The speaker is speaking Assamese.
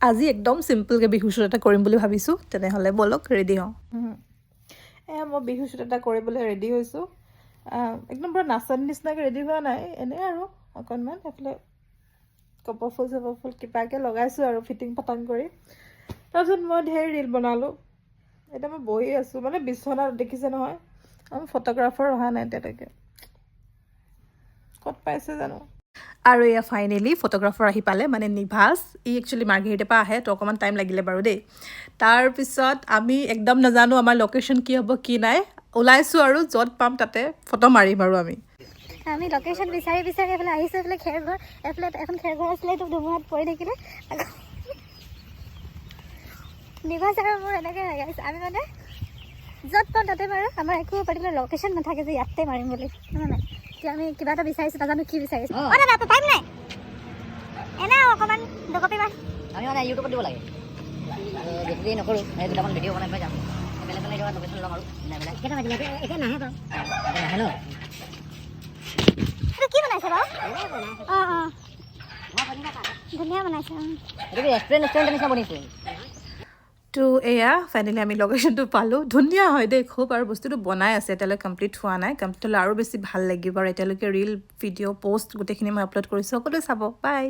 আজি একদম চিম্পলকৈ বিহু শ্বুট এটা কৰিম বুলি ভাবিছোঁ তেনেহ'লে ব'লক ৰেডি হওঁ মই বিহু শ্বুট এটা কৰিবলৈ ৰেডি হৈছোঁ একদম পূৰা নাচন নিচিনাকৈ ৰেডি হোৱা নাই এনেই আৰু অকণমান সেইফালে কপৰফুল চপৰফুল কিবাকৈ লগাইছোঁ আৰু ফিটিং ফাটাং কৰি তাৰপিছত মই ঢেৰ ৰীল বনালোঁ এতিয়া মই বহি আছোঁ মানে বিচনাত দেখিছে নহয় আমাৰ ফটোগ্ৰাফাৰ অহা নাই এতিয়ালৈকে ক'ত পাইছে জানো আৰু এয়া ফাইনেলি ফটোগ্ৰাফাৰ আহি পালে মানে নিভাজ ই একচুৱেলি মাৰ্ঘেৰিটাৰ পৰা আহে তো অকণমান টাইম লাগিলে বাৰু দেই তাৰপিছত আমি একদম নাজানো আমাৰ লোকেশ্যন কি হ'ব কি নাই ওলাইছোঁ আৰু য'ত পাম তাতে ফটো মাৰিম আৰু আমি লোকেশ্যন বিচাৰি এইফালে আহিছোঁ এইফালে খেৰঘৰ এইফালে এখন খেৰঘৰ আছিলে এইটো ধুমুহাত পৰি থাকিলে নিভাজ আৰু মোৰ এনেকৈ লগাইছে আমি মানে য'ত পাম তাতে মাৰোঁ আমাৰ একো পাৰ্টিকুলাৰ লোকেশ্যন নাথাকে যে ইয়াতে মাৰিম বুলি নাই এতিয়া আমি কিবা এটা বিচাৰিছোঁ নাজানো কি বিচাৰিছোঁ দাদা টাইম নাই এনে অকণমান দুকপি মান আমি মানে ইউটিউবত দিব লাগে বেছি নকৰোঁ এই দুটামান ভিডিঅ' বনাই যাম বেলেগ বেলেগ জেগাত লোকেশ্যন ল'ম আৰু কেইটা বাজিলে এতিয়া নাহে বাৰু নাহে ন এইটো কি বনাইছে বাৰু অঁ অঁ ধুনীয়া বনাইছে এইটো ৰেষ্টুৰেণ্ট নিচিনা বনিছে তো এয়া ফাইনেলি আমি লোকেশ্যনটো পালোঁ ধুনীয়া হয় দেই খুব আৰু বস্তুটো বনাই আছে এতিয়ালৈকে কমপ্লিট হোৱা নাই কমপ্লিট হ'লে আৰু বেছি ভাল লাগিব আৰু এতিয়ালৈকে ৰীল ভিডিঅ' পষ্ট গোটেইখিনি মই আপলোড কৰিছোঁ সকলোৱে চাব বাই